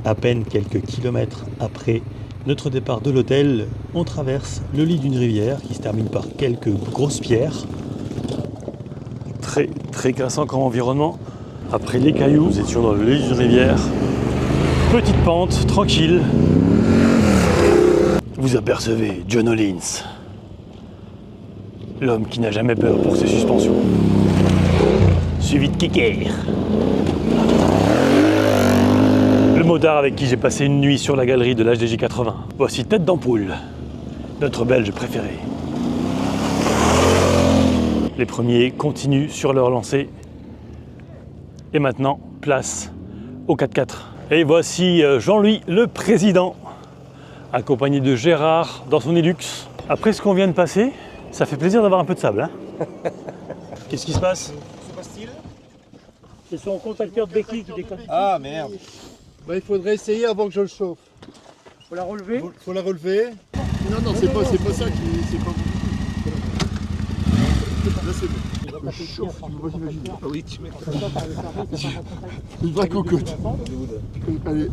À peine quelques kilomètres après notre départ de l'hôtel, on traverse le lit d'une rivière qui se termine par quelques grosses pierres. Très cassant comme environnement. Après les cailloux, nous étions dans le lit d'une rivière. Petite pente, tranquille. Vous apercevez John Hollins, l'homme qui n'a jamais peur pour ses suspensions. Suivi de Kicker, le motard avec qui j'ai passé une nuit sur la galerie de l'HDJ 80. Voici Tête d'Ampoule, notre Belge préféré. Les premiers continuent sur leur lancée. Et maintenant, place au 4x4. Et voici Jean-Louis, le président, accompagné de Gérard dans son Hilux. Après ce qu'on vient de passer, ça fait plaisir d'avoir un peu de sable. Hein. Qu'est-ce qui se passe? C'est son contacteur de béquille qui déconne. Ah merde. Bah, il faudrait essayer avant que je le chauffe. Faut la relever. Faut la relever. Non, c'est pas ça qui. C'est pas. Là c'est bon. Je chauffe. Ah oui, tu mets. Une vraie cocotte. Allez,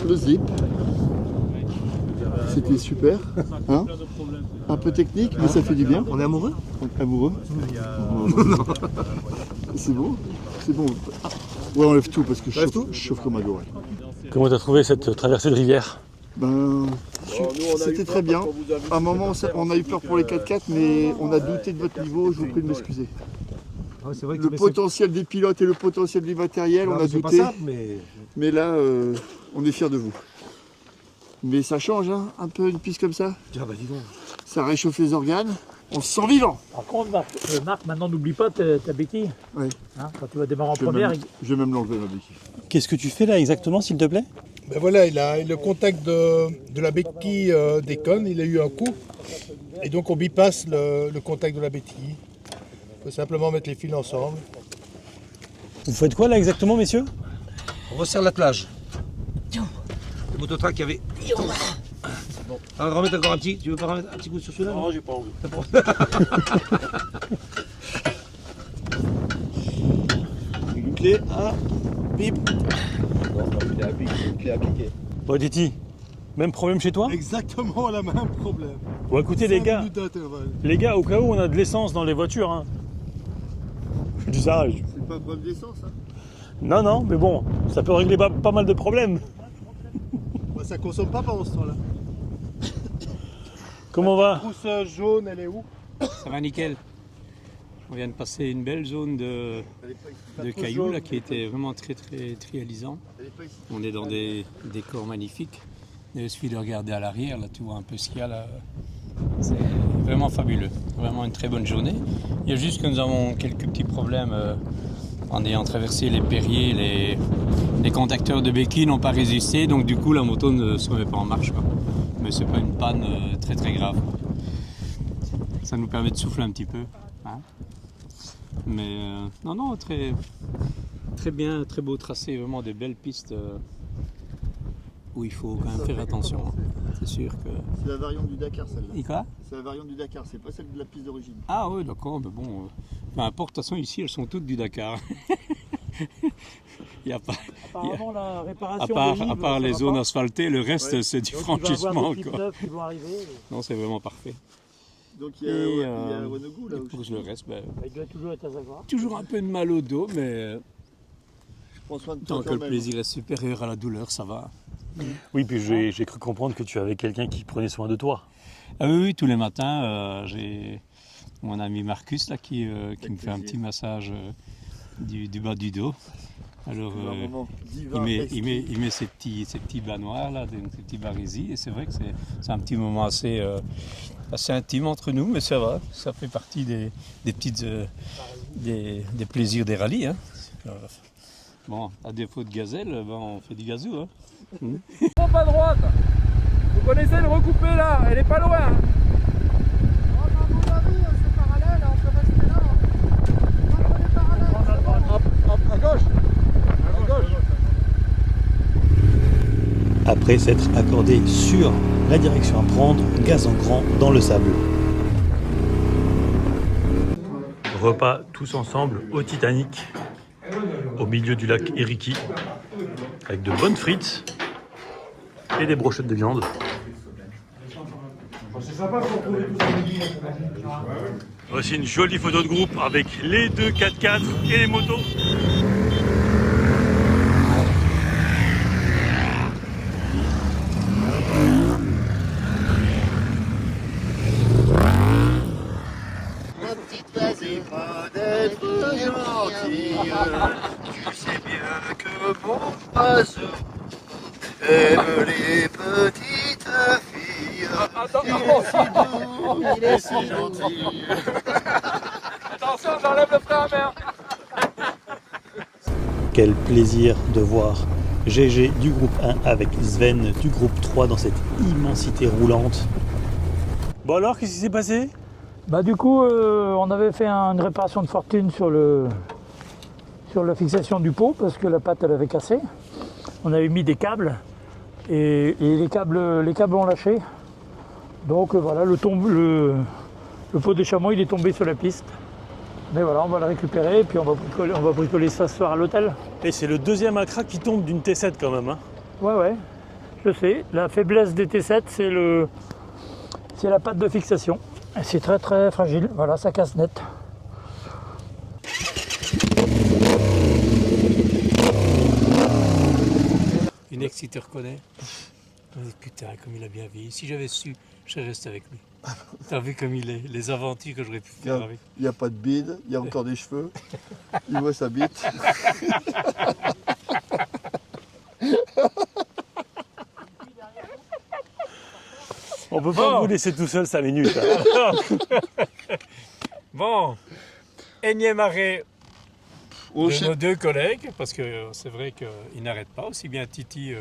le zip. C'était super. Hein, un peu technique, mais ça fait du bien. On est amoureux? Amoureux? Non. C'est bon? C'est bon. Ouais, on lève tout parce que je chauffe comme un gorille. Comment tu as trouvé cette traversée de rivière? C'était très bien. À un moment, on a eu peur pour les 4x4, mais on a douté de votre niveau, je vous prie de m'excuser. Le potentiel des pilotes et le potentiel du matériel, on a douté. Mais là, on est fiers de vous. Mais ça change, hein, un peu une piste comme ça. Ça réchauffe les organes. On se sent vivant. Par contre, Marc, maintenant n'oublie pas ta béquille. Oui. Hein, quand tu vas démarrer en première. Je vais même l'enlever, ma béquille. Qu'est-ce que tu fais là exactement, s'il te plaît? Ben voilà, il a le contact de la béquille déconne, il a eu un coup. Et donc on bypasse le contact de la béquille. Il faut simplement mettre les fils ensemble. Vous faites quoi là exactement, messieurs? On resserre l'attelage. Le mototrack qui avait. Bon. Alors remettre encore un petit. Tu veux pas remettre un petit coup sur celui-là? Non, j'ai pas envie. Une clé à bip. Non, c'est pas une clé à piquer. Bon, Titi, même problème chez toi? Exactement le même problème. Bon, écoutez 5 les minutes gars, au cas où on a de l'essence dans les voitures, hein. Je dis ça. C'est pas un problème d'essence, hein? Non, mais bon, ça peut régler pas mal de problèmes. Bah, ça consomme pas pendant ce temps-là. Comment va? La trousse jaune, elle est où? Ça va nickel. On vient de passer une belle zone de cailloux là, qui était vraiment très réalisant. On est dans des décors magnifiques. Il suffit de regarder à l'arrière, là tu vois un peu ce qu'il y a là. C'est vraiment fabuleux, vraiment une très bonne journée. Il y a juste que nous avons quelques petits problèmes en ayant traversé les Perriers, les contacteurs de béquilles n'ont pas résisté, donc du coup la moto ne se remet pas en marche, quoi. Mais c'est pas une panne très grave. Ça nous permet de souffler un petit peu. Hein. Mais non, très bien, très beau tracé, vraiment des belles pistes où il faut quand même faire attention. C'est sûr que. C'est la variante du Dakar, celle-là. Et quoi? C'est la variante du Dakar, c'est pas celle de la piste d'origine. Ah oui, d'accord, mais bon, peu importe, de toute façon ici elles sont toutes du Dakar. Il y a pas, Apparemment, la réparation. à part les zones asphaltées, le reste c'est du franchissement. Qui vont arriver. Non, c'est vraiment parfait. Donc il y a Renault là. Pour le reste, Il doit toujours être à Zagreb. toujours un peu de mal au dos, mais Je prends soin de toi tant que quand le même. plaisir est supérieur à la douleur, ça va. Oui, puis j'ai cru comprendre que tu avais quelqu'un qui prenait soin de toi. Ah oui, tous les matins, j'ai mon ami Marcus là, qui me fait un petit massage du bas du dos. Alors, il met ses petits bas noirs, là, ses petits barésies, et c'est vrai que c'est un petit moment assez intime entre nous, mais ça va, ça fait partie des plaisirs des rallyes. Hein. Alors, bon, à défaut de gazelle, on fait du gazou. Hein. Pompe à droite. Vous connaissez le recoupé là, elle est pas loin. À gauche. Après s'être accordé sur la direction à prendre, gaz en grand dans le sable. Repas tous ensemble au Titanic, au milieu du lac Eriki, avec de bonnes frites et des brochettes de viande. Voici une jolie photo de groupe avec les deux 4x4 et les motos. Ma petite, vas-y pas d'être gentille. Tu sais bien que mon oiseau aime les petites filles. Il est si gentil. Attention, j'enlève le frein à main. Quel plaisir de voir GG du groupe 1 avec Sven du groupe 3 dans cette immensité roulante. Bon alors, qu'est-ce qui s'est passé? Bah du coup, on avait fait une réparation de fortune sur la fixation du pot parce que la patte elle avait cassé. On avait mis des câbles et les câbles ont lâché. Donc voilà, le pot de chameau il est tombé sur la piste. Mais voilà, on va le récupérer et puis on va bricoler ça ce soir à l'hôtel. Et c'est le deuxième accra qui tombe d'une T7 quand même. Hein. Ouais, je sais. La faiblesse des T7, c'est la patte de fixation. C'est très très fragile, voilà, ça casse net. Une ex qui te reconnaît. Putain, comme il a bien vieilli. Si j'avais su, je serais resté avec lui. T'as vu comme il est, les aventures que j'aurais pu faire avec. Il n'y a pas de bide, il y a encore des cheveux. Il voit sa bite. On peut pas vous laisser tout seul 5 minutes. Hein. Bon, énième arrêt de nos deux collègues, parce que c'est vrai qu'ils n'arrêtent pas, aussi bien Titi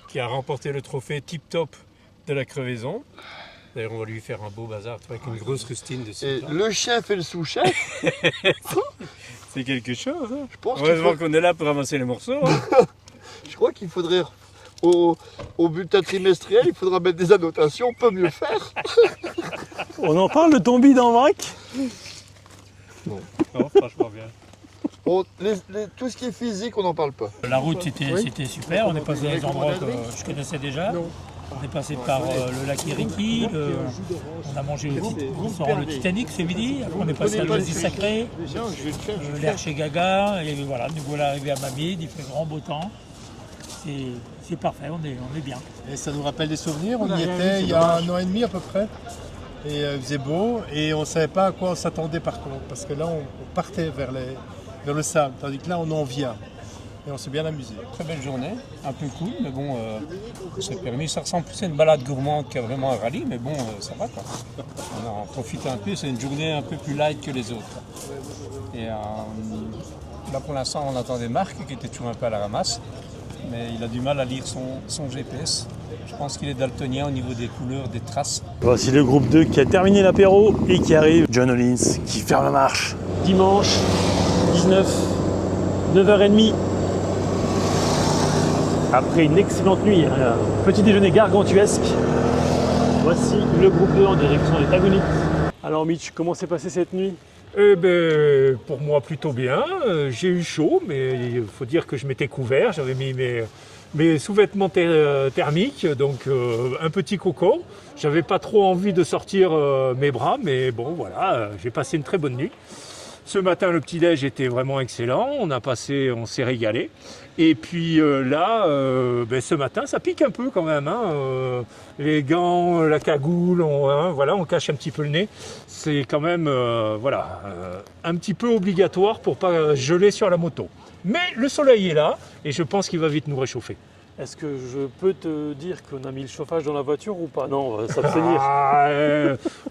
qui a remporté le trophée tip-top de la crevaison. D'ailleurs, on va lui faire un beau bazar avec une grosse rustine dessus. Et le chef et le sous-chef. C'est quelque chose. Hein. Je pense heureusement qu'on est là pour ramasser les morceaux. Hein. Je crois qu'il faudrait, au bulletin trimestriel, il faudra mettre des annotations, on peut mieux faire. On en parle de ton bide en vrac? Non, franchement bien. Tout ce qui est physique, on n'en parle pas. La route c'était super, on est passé dans des endroits que je connaissais déjà. On est passé par le lac Iriki, on a mangé au restaurant le Titanic ce midi, après on est passé à l'Oasis Sacré, l'air chez Gaga, et voilà, nous voilà arrivés à Mamide, il fait grand beau temps. C'est parfait, on est bien. Et ça nous rappelle des souvenirs, on y était il y a 1 an et demi à peu près. Et il faisait beau et on ne savait pas à quoi on s'attendait par contre, parce que là on partait vers le sable, tandis que là on en vient. Et on s'est bien amusé. Très belle journée, un peu cool, mais bon, c'est permis. Ça ressemble plus à une balade gourmande qu'à vraiment un rallye, mais bon, ça va quoi. On en profite un peu, c'est une journée un peu plus light que les autres. Et là pour l'instant on attendait Marc qui était toujours un peu à la ramasse, mais il a du mal à lire son GPS. Je pense qu'il est daltonien au niveau des couleurs, des traces. Voici le groupe 2 qui a terminé l'apéro et qui arrive. John Hollins qui ferme la marche. Dimanche 19, 9h30. Après une excellente nuit, un petit déjeuner gargantuesque, voici le groupe 2 en direction des Tagonites. Alors Mitch, comment s'est passée cette nuit? Pour moi plutôt bien, j'ai eu chaud, mais il faut dire que je m'étais couvert, j'avais mis mes sous-vêtements thermiques, donc un petit cocon. J'avais pas trop envie de sortir mes bras, mais bon voilà, j'ai passé une très bonne nuit. Ce matin, le petit-déj était vraiment excellent, on s'est régalé. Et puis ce matin, ça pique un peu quand même. Hein, les gants, la cagoule, on cache un petit peu le nez. C'est quand même un petit peu obligatoire pour pas geler sur la moto. Mais le soleil est là et je pense qu'il va vite nous réchauffer. Est-ce que je peux te dire qu'on a mis le chauffage dans la voiture ou pas? Non, on va s'abstenir.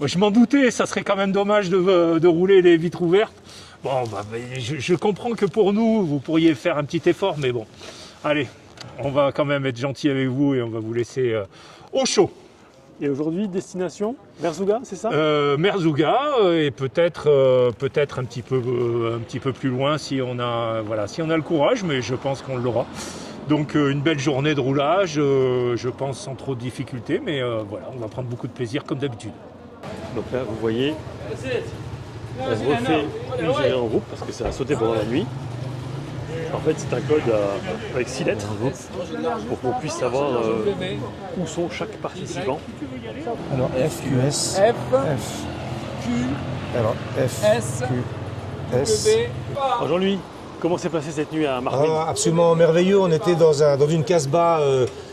Je m'en doutais, ça serait quand même dommage de rouler les vitres ouvertes. Bon, je comprends que pour nous, vous pourriez faire un petit effort, mais bon, allez, on va quand même être gentil avec vous et on va vous laisser au chaud. Et aujourd'hui, destination Merzouga, c'est ça? Merzouga et peut-être un petit peu plus loin si on a le courage, mais je pense qu'on l'aura. Donc une belle journée de roulage, je pense sans trop de difficultés, mais on va prendre beaucoup de plaisir comme d'habitude. Donc là, vous voyez, on refait une journée en groupe parce que ça a sauté pendant la nuit. En fait, c'est un code avec 6 lettres pour qu'on puisse savoir où sont chaque participant. Alors FQS, F, Q, alors F, S, Q, S. W. Alors Jean-Louis, comment s'est passée cette nuit à Marmine? Absolument merveilleux, on était dans une casbah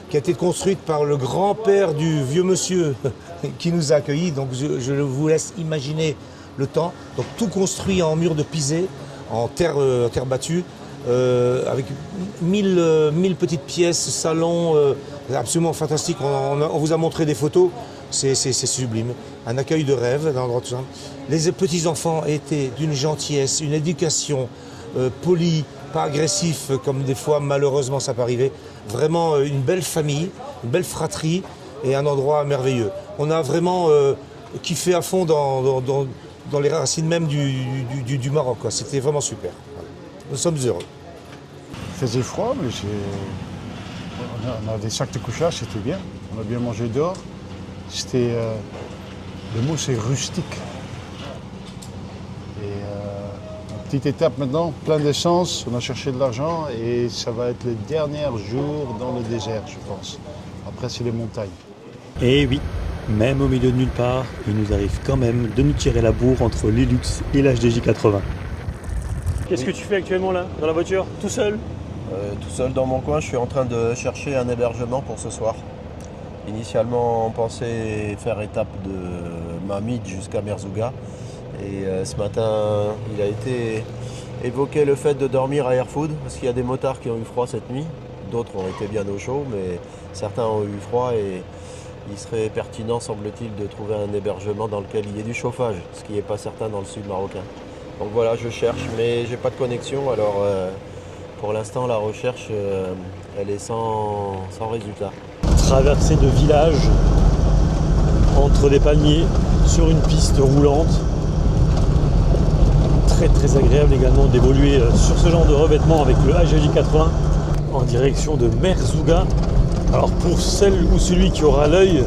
qui a été construite par le grand-père du vieux monsieur qui nous a accueillis, donc je vous laisse imaginer le temps. Donc tout construit en mur de pisé, en terre battue, avec 1000 petites pièces, salon, absolument fantastique. On vous a montré des photos, c'est sublime. Un accueil de rêve dans l'endroit tout simple. Les petits-enfants étaient d'une gentillesse, une éducation polie, pas agressif comme des fois malheureusement ça peut arriver. Vraiment une belle famille, une belle fratrie et un endroit merveilleux. On a vraiment kiffé à fond dans les racines même du Maroc. C'était vraiment super. Nous sommes heureux. Il faisait froid, mais on a des sacs de couchage, c'était bien. On a bien mangé dehors. C'était, le mot c'est rustique. Et petite étape maintenant, plein d'essence, on a cherché de l'argent et ça va être le dernier jour dans le désert, je pense. Après, c'est les montagnes. Et oui, même au milieu de nulle part, il nous arrive quand même de nous tirer la bourre entre l'Ilux et l'HDJ 80. Qu'est-ce que tu fais actuellement là, dans la voiture, tout seul? Tout seul dans mon coin, je suis en train de chercher un hébergement pour ce soir. Initialement, on pensait faire étape de Mamid jusqu'à Merzouga. Et ce matin, il a été évoqué le fait de dormir à Airfood, parce qu'il y a des motards qui ont eu froid cette nuit. D'autres ont été bien au chaud, mais certains ont eu froid et il serait pertinent, semble-t-il, de trouver un hébergement dans lequel il y ait du chauffage, ce qui n'est pas certain dans le sud marocain. Donc voilà, je cherche, mais j'ai pas de connexion, alors pour l'instant, la recherche, elle est sans résultat. Traversée de villages, entre des palmiers, sur une piste roulante. Très agréable également d'évoluer sur ce genre de revêtement avec le HDJ 80 en direction de Merzouga. Alors pour celle ou celui qui aura l'œil,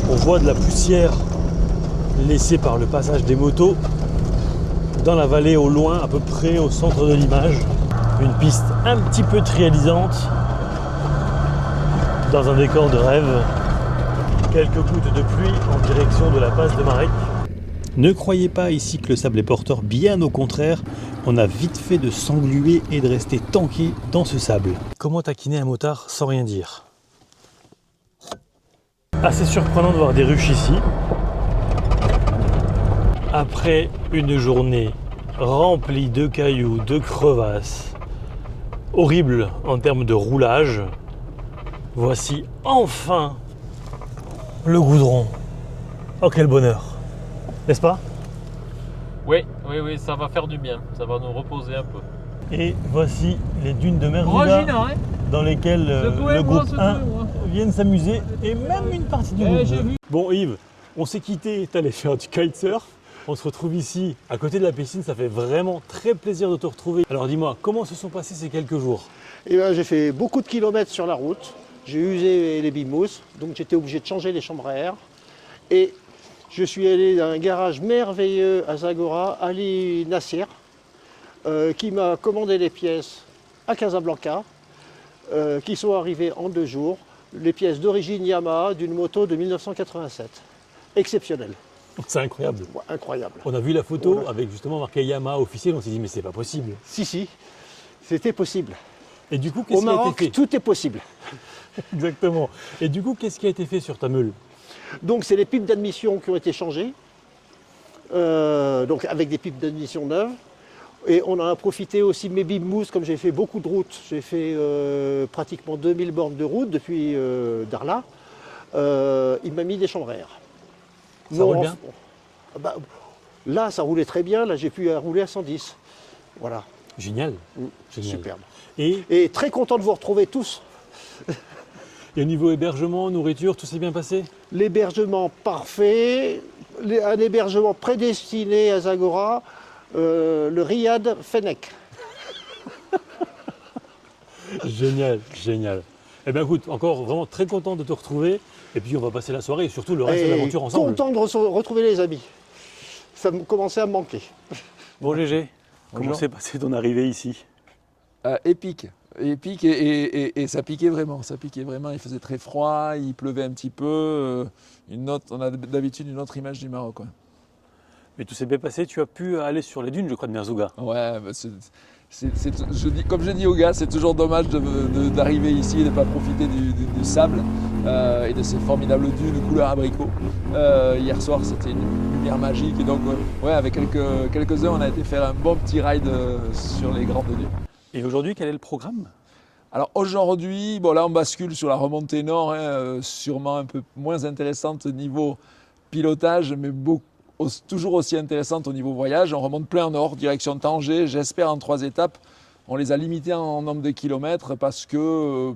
on voit de la poussière laissée par le passage des motos dans la vallée au loin, à peu près au centre de l'image. Une piste un petit peu trialisante dans un décor de rêve. Quelques gouttes de pluie en direction de la passe de Marek. Ne croyez pas ici que le sable est porteur, bien au contraire, on a vite fait de s'engluer et de rester tanké dans ce sable. Comment taquiner un motard sans rien dire? Assez surprenant de voir des ruches ici. Après une journée remplie de cailloux, de crevasses, horrible en termes de roulage, voici enfin le goudron. Oh quel bonheur! N'est-ce pas? Oui, ça va faire du bien, ça va nous reposer un peu. Et voici les dunes de Merzouga dans lesquelles le groupe 1 viennent s'amuser et même une partie du groupe 2. Bon Yves, on s'est quitté, t'allais faire du kitesurf. On se retrouve ici, à côté de la piscine, ça fait vraiment très plaisir de te retrouver. Alors dis-moi, comment se sont passés ces quelques jours? Eh bien, j'ai fait beaucoup de kilomètres sur la route, j'ai usé les bimous, donc j'étais obligé de changer les chambres à air. Et je suis allé dans un garage merveilleux à Zagora, Ali Nasser, qui m'a commandé les pièces à Casablanca, qui sont arrivées en 2 jours. Les pièces d'origine Yamaha d'une moto de 1987. Exceptionnel. C'est incroyable. Ouais, incroyable. On a vu la photo avec justement marqué Yamaha officiel, on s'est dit mais c'est pas possible. Si, c'était possible. Et du coup, qu'est-ce Au qui a Maroc, été fait? tout est possible. Exactement. Et du coup, qu'est-ce qui a été fait sur ta meule? Donc c'est les pipes d'admission qui ont été changées, donc avec des pipes d'admission neuves. Et on en a profité aussi de mes bimous, comme j'ai fait beaucoup de routes. J'ai fait pratiquement 2000 bornes de route depuis Darla. Il m'a mis des chambres à air. Ça roule bien? Là, ça roulait très bien. Là, j'ai pu rouler à 110. Voilà. Génial. Génial. Superbe. Et très content de vous retrouver tous. au niveau hébergement, nourriture, tout s'est bien passé? L'hébergement parfait. Un hébergement prédestiné à Zagora. Le Riyad Fennec. Génial, génial. Eh bien écoute, encore vraiment très content de te retrouver. Et puis on va passer la soirée et surtout le reste de l'aventure ensemble. Content de retrouver les amis. Ça commençait à me manquer. Bon Gégé, comment s'est passée ton arrivée ici? Épique et ça piquait vraiment, il faisait très froid, il pleuvait un petit peu, on a d'habitude une autre image du Maroc. Ouais. Mais tout s'est bien passé, tu as pu aller sur les dunes, je crois, de Merzouga. Ouais, comme je dis aux gars, c'est toujours dommage d'arriver ici et de ne pas profiter du sable et de ces formidables dunes couleur abricot. Hier soir, c'était une lumière magique et donc ouais, avec quelques heures, on a été faire un bon petit ride sur les grandes dunes. Et aujourd'hui, quel est le programme ? Alors aujourd'hui, bon là on bascule sur la remontée nord, sûrement un peu moins intéressante niveau pilotage, mais toujours aussi intéressante au niveau voyage. On remonte plein nord, direction Tanger, j'espère en 3 étapes. On les a limités en nombre de kilomètres parce que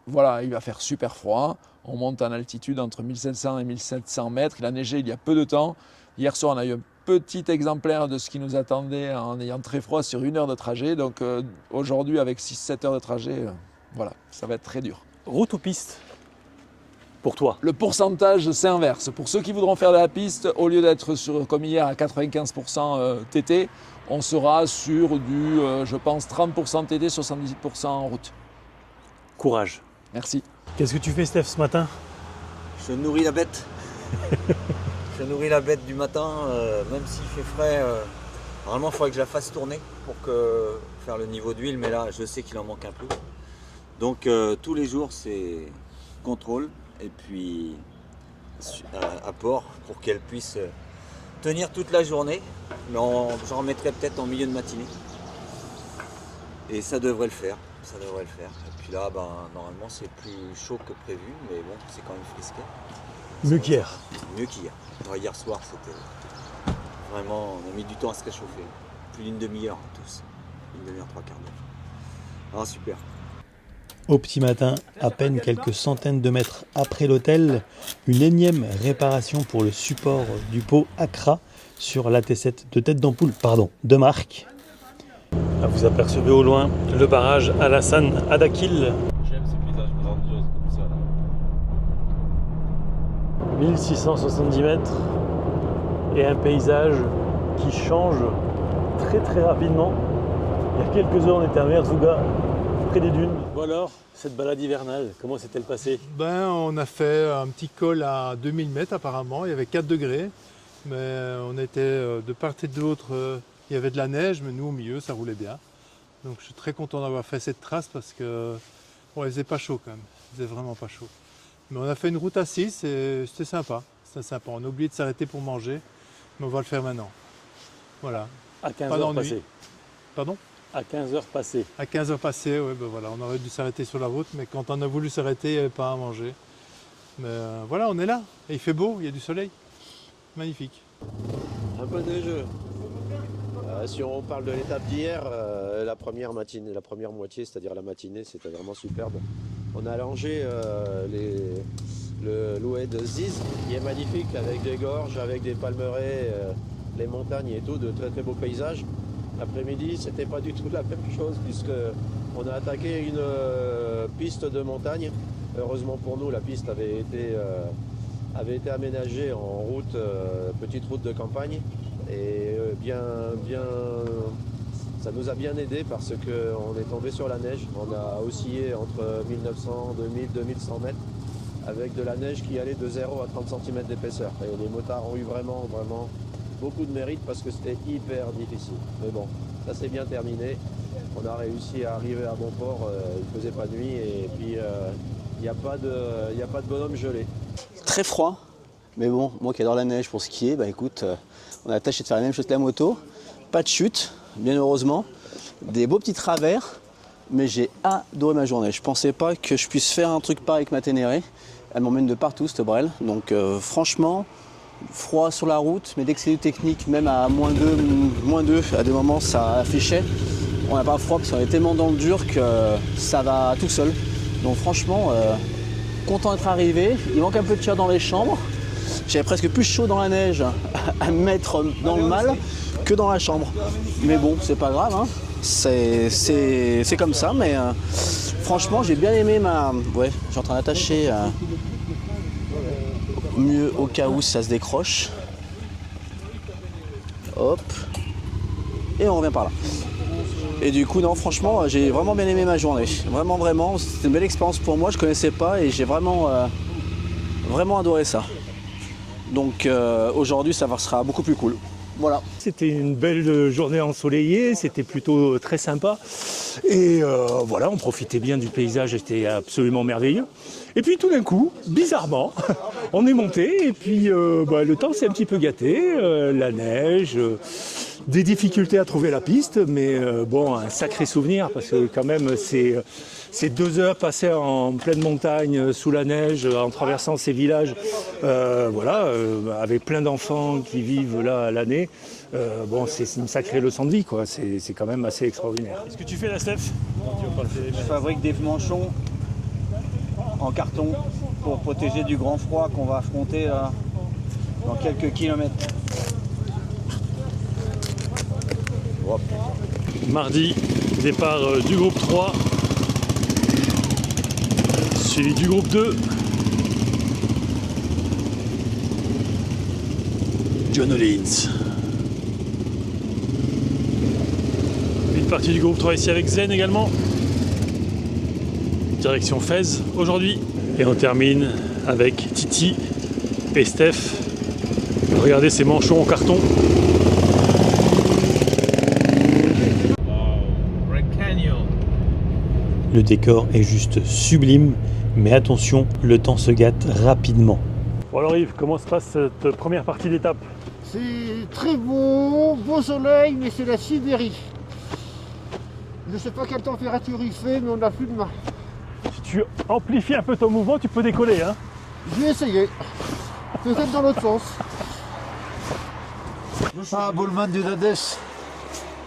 voilà, il va faire super froid. On monte en altitude entre 1700 et 1700 mètres. Il a neigé il y a peu de temps. Hier soir, on a eu un petit exemplaire de ce qui nous attendait en ayant très froid sur 1 heure de trajet. Donc aujourd'hui, avec 6-7 heures de trajet, voilà, ça va être très dur. Route ou piste ? Pour toi ? Le pourcentage s'inverse. Pour ceux qui voudront faire de la piste, au lieu d'être comme hier à 95% TT, on sera sur du, je pense, 30% TT, 78% en route. Courage. Merci. Qu'est-ce que tu fais, Steph, ce matin ? Je nourris la bête. Je nourris la bête du matin, même s'il fait frais. Normalement, il faudrait que je la fasse tourner pour faire le niveau d'huile, mais là, je sais qu'il en manque un peu. Donc, tous les jours, c'est contrôle. Et puis à port pour qu'elle puisse tenir toute la journée. Mais j'en remettrai peut-être en milieu de matinée. Et ça devrait le faire. Et puis là, normalement c'est plus chaud que prévu, mais bon, c'est quand même frisqué. Mieux qu'hier. Mieux qu'hier. Hier soir, c'était vraiment, on a mis du temps à se réchauffer. Plus d'une demi-heure tous. Une demi-heure, 3 quarts d'heure. Ah, super. Au petit matin, à peine quelques centaines de mètres après l'hôtel, une énième réparation pour le support du pot Accra sur l'AT7 de tête d'ampoule, de marque. Vous apercevez au loin le barrage Alassane Adakil. J'aime ces paysages grandioses comme ça. Là. 1670 mètres et un paysage qui change très très rapidement. Il y a quelques heures, on était à Merzouga, près des dunes. Bon alors, cette balade hivernale, comment s'est-elle passée ? On a fait un petit col à 2000 mètres apparemment, il y avait 4 degrés, mais on était de part et d'autre, il y avait de la neige, mais nous au milieu ça roulait bien. Donc je suis très content d'avoir fait cette trace parce que il faisait pas chaud quand même, il faisait vraiment pas chaud. Mais on a fait une route à 6 et c'était sympa. On a oublié de s'arrêter pour manger, mais on va le faire maintenant. Voilà. À 15 heures passées. Pardon ? À 15 heures passées. À 15 heures passées, oui, voilà, on aurait dû s'arrêter sur la route, mais quand on a voulu s'arrêter, il n'y avait pas à manger. Mais voilà, on est là, et il fait beau, il y a du soleil. Magnifique. Un peu neigeux. Si on parle de l'étape d'hier, la première moitié, c'est-à-dire la matinée, c'était vraiment superbe. On a allongé l'oued Ziz, qui est magnifique, avec des gorges, avec des palmeraies, les montagnes et tout, de très très beaux paysages. L'après-midi, c'était pas du tout la même chose puisqu'on a attaqué une piste de montagne. Heureusement pour nous, la piste avait été aménagée en route, petite route de campagne. Et ça nous a bien aidé parce qu'on est tombé sur la neige. On a oscillé entre 1900, 2000, 2100 mètres avec de la neige qui allait de 0 à 30 cm d'épaisseur. Et les motards ont eu vraiment beaucoup de mérite parce que c'était hyper difficile. Mais bon, ça s'est bien terminé. On a réussi à arriver à bon port, il faisait pas nuit et puis il n'y a pas de bonhomme gelé. Très froid, mais bon, moi qui adore la neige pour skier, écoute, on a tâché de faire la même chose que la moto. Pas de chute, bien heureusement. Des beaux petits travers, mais j'ai adoré ma journée. Je pensais pas que je puisse faire un truc pareil avec ma Ténéré. Elle m'emmène de partout, cette brelle. Donc franchement, froid sur la route, mais dès que c'est du technique, même à -2, à des moments ça affichait. On n'a pas froid parce qu'on est tellement dans le dur que ça va tout seul. Donc franchement, content d'être arrivé. Il manque un peu de chaleur dans les chambres. J'avais presque plus chaud dans la neige à me mettre dans le mal que dans la chambre. Mais bon, c'est pas grave, hein. C'est comme ça, mais franchement, j'ai bien aimé Ouais, je suis en train d'attacher mieux au cas où ça se décroche. Hop. Et on revient par là. Et du coup, non, franchement, j'ai vraiment bien aimé ma journée. Vraiment, vraiment, c'était une belle expérience pour moi. Je connaissais pas et j'ai vraiment adoré ça. Donc aujourd'hui, ça sera beaucoup plus cool. Voilà. C'était une belle journée ensoleillée, c'était plutôt très sympa. Et voilà, on profitait bien du paysage, c'était absolument merveilleux. Et puis tout d'un coup, bizarrement, on est monté et puis le temps s'est un petit peu gâté, la neige, des difficultés à trouver la piste, mais bon, un sacré souvenir parce que quand même ces 2 heures passées en pleine montagne, sous la neige, en traversant ces villages, avec plein d'enfants qui vivent là l'année, c'est une sacrée leçon de vie, quoi. C'est quand même assez extraordinaire. Qu'est-ce que tu fais là, Steph? Je fabrique des manchons en carton pour protéger du grand froid qu'on va affronter là, dans quelques kilomètres. Mardi, départ du groupe 3, suivi du groupe 2. John Hollins. Une partie du groupe 3 ici avec Zen également. Direction Fès aujourd'hui. Et on termine avec Titi et Steph. Regardez ces manchons en carton. Le décor est juste sublime, mais attention, le temps se gâte rapidement. Bon alors Yves, comment se passe cette première partie d'étape? C'est très beau soleil, mais c'est la Sibérie. Je ne sais pas quelle température il fait, mais on n'a plus de main. Si tu amplifies un peu ton mouvement, tu peux décoller, hein? J'ai essayé. Peut-être dans l'autre sens. Ah, Bullman du Dades.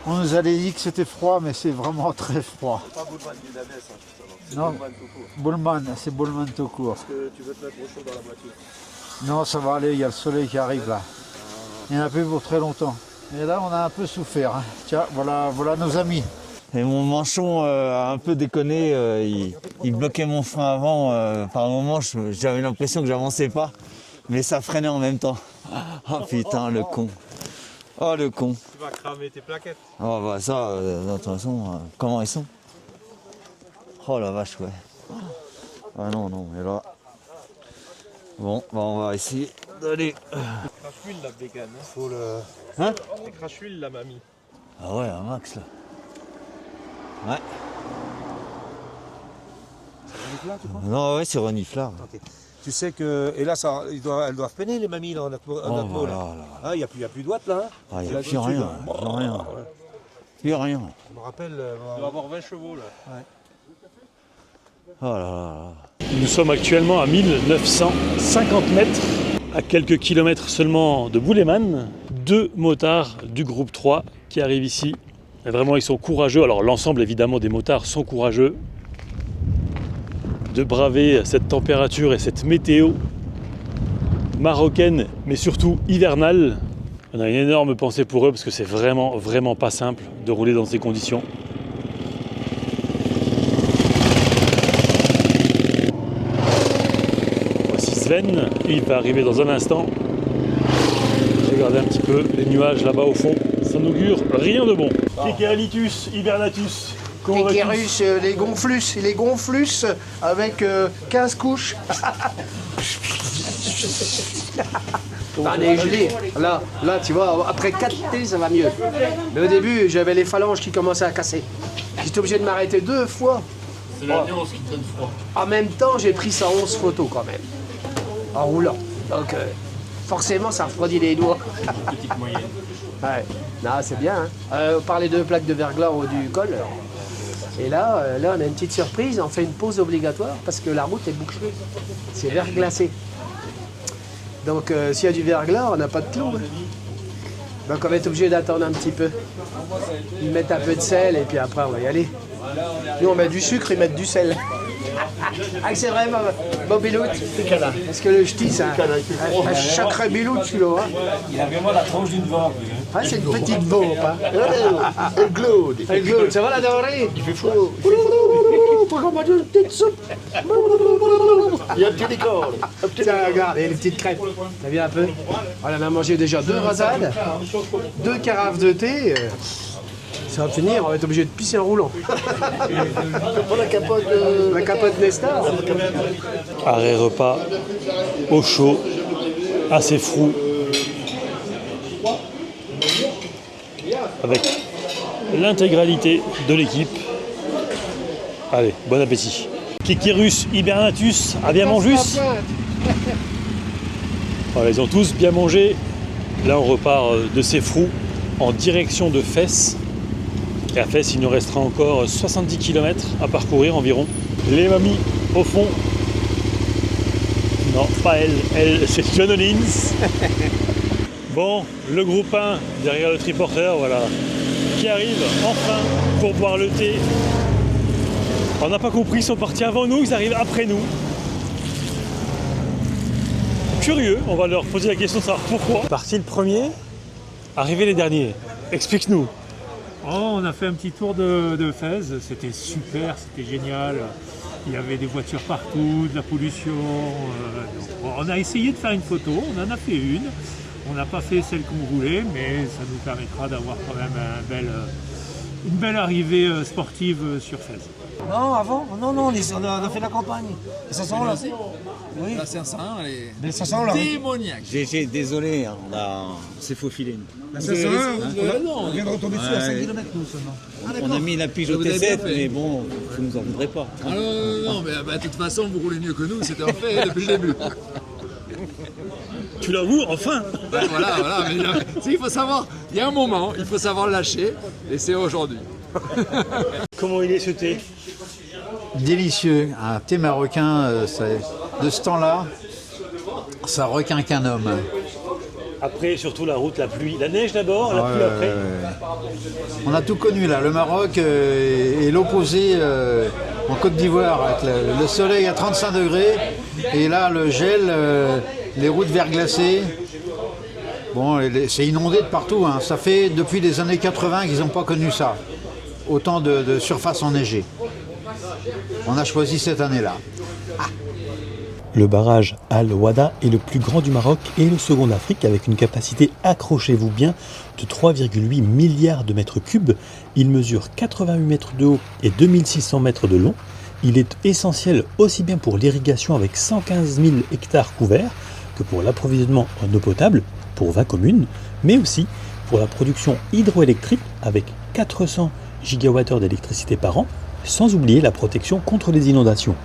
On nous avait dit que c'était froid, mais c'est vraiment très froid. Pas Bullman du Dades, hein, non, Bullman tout court. Bullman, c'est Bullman tout court. Est-ce que tu veux te mettre au chaud dans la voiture? Non, ça va aller, il y a le soleil qui arrive là. Il n'y en a plus pour très longtemps. Et là, on a un peu souffert. Hein. Tiens, voilà nos amis. Et mon manchon a un peu déconné, il bloquait mon frein avant. Par moment, j'avais l'impression que j'avançais pas, mais ça freinait en même temps. Oh putain, le con. Oh le con. Tu vas cramer tes plaquettes. Oh bah ça, de toute façon, comment ils sont? Oh la vache, ouais. Ah non, mais là... Bon, bah on va essayer d'aller... Crash-huile la bacon, hein. Faut le... Hein? Les crash-huile la mamie. Ah ouais, un max là. Ouais. C'est reniflard, tu crois? Non, ouais, c'est reniflard. Okay. Tu sais que... Et là, elles doivent peiner les mamies là, en atmo voilà, là. Ah, il n'y a plus de watts là, hein? Ah, il n'y a plus rien, rien. Plus rien. Je me rappelle... Il doit avoir 20 chevaux là. Ouais. Oh là là. Nous sommes actuellement à 1950 mètres, à quelques kilomètres seulement de Bouleman. 2 motards du groupe 3 qui arrivent ici. Et vraiment, ils sont courageux. Alors l'ensemble évidemment des motards sont courageux de braver cette température et cette météo marocaine, mais surtout hivernale. On a une énorme pensée pour eux parce que c'est vraiment pas simple de rouler dans ces conditions. Voici Sven, il va arriver dans un instant. Regardez un petit peu les nuages là-bas au fond, ça n'augure rien de bon. Kekeralitus hibernatus. Kekerus, les gonflus avec 15 couches. On est gelé. Là, tu vois, après 4 thés, ça va mieux. Mais au début, j'avais les phalanges qui commençaient à casser. J'étais obligé de m'arrêter 2 fois. C'est la nuance qui traîne froid. En même temps, j'ai pris 111 photos quand même, en roulant. Donc, forcément, ça refroidit les doigts. Petite moyenne. Ouais. Non, c'est bien. Hein. On parlait de plaques de verglas au haut du col. Et là, on a une petite surprise. On fait une pause obligatoire parce que la route est bouchée. C'est verglacé. Donc, s'il y a du verglas, on n'a pas de clou. Hein. Donc, on va être obligé d'attendre un petit peu. Ils mettent un peu de sel et puis après, on va y aller. Nous, on met du sucre, ils mettent du sel. Ah, c'est vrai, Bobilout. Parce que le ch'ti, c'est un sacré bilout, celui-là. Hein. Il a vraiment la tronche d'une vente. Ah, c'est une petite bombe. Hein. Elle glaude. Elle glaude, ça va la denrée? Il fait chaud. Il y a un petit décor. Tiens, regarde, et les petites crêpes. T'as vu un peu? On en a mangé déjà 2 rasades, 2 carafes de thé. Ça va finir, on va être obligé de pisser en roulant. La capote Nesta. Arrêt repas au chaud, assez frou, avec l'intégralité de l'équipe. Allez, bon appétit. Kikirus hibernatus a bien mangé. Voilà, ils ont tous bien mangé. Là, on repart de ces frous en direction de Fès. Et à Fès, il nous restera encore 70 km à parcourir environ. Les mamies au fond. Non, pas elle c'est John Hollins. Bon, le groupe 1 derrière le triporteur, voilà, qui arrive enfin pour boire le thé. On n'a pas compris, ils sont partis avant nous, ils arrivent après nous. Curieux, on va leur poser la question de savoir pourquoi. Parti le premier, arrivé les derniers. Explique-nous. Oh, on a fait un petit tour de Fès, c'était super, c'était génial. Il y avait des voitures partout, de la pollution. On a essayé de faire une photo, on en a fait une. On n'a pas fait celle qu'on voulait, mais ça nous permettra d'avoir quand même une belle arrivée sportive sur Fès. Non, avant, non, on a fait la campagne. Les 500 là. Oui. La 500, les 500 là. Démoniaque. J'ai désolé, hein, on s'est faufilé. La 500, on vient de retomber dessus à 5 km nous seulement. On a mis la pige au T7, mais bon, vous nous en voudrez pas. Ah non, mais de toute façon, vous roulez mieux que nous, c'était en fait depuis le début. Tu l'avoues, enfin. Voilà, mais il faut savoir, il y a un moment, il faut savoir lâcher, et c'est aujourd'hui. Comment il est ce thé? Délicieux, un thé marocain de ce temps-là, ça requin qu'un homme. Après, surtout la route, la pluie, la neige d'abord, la pluie après. On a tout connu là, le Maroc est l'opposé en Côte d'Ivoire, avec le soleil à 35 degrés, et là le gel, les routes verglacées. Bon, c'est inondé de partout, hein. Ça fait depuis les années 80 qu'ils n'ont pas connu ça. Autant de surface enneigée. On a choisi cette année-là. Le barrage Al-Wada est le plus grand du Maroc et le second d'Afrique avec une capacité, accrochez-vous bien, de 3,8 milliards de mètres cubes. Il mesure 88 mètres de haut et 2600 mètres de long. Il est essentiel aussi bien pour l'irrigation avec 115 000 hectares couverts que pour l'approvisionnement en eau potable pour 20 communes, mais aussi pour la production hydroélectrique avec 400 gigawattheures d'électricité par an, sans oublier la protection contre les inondations.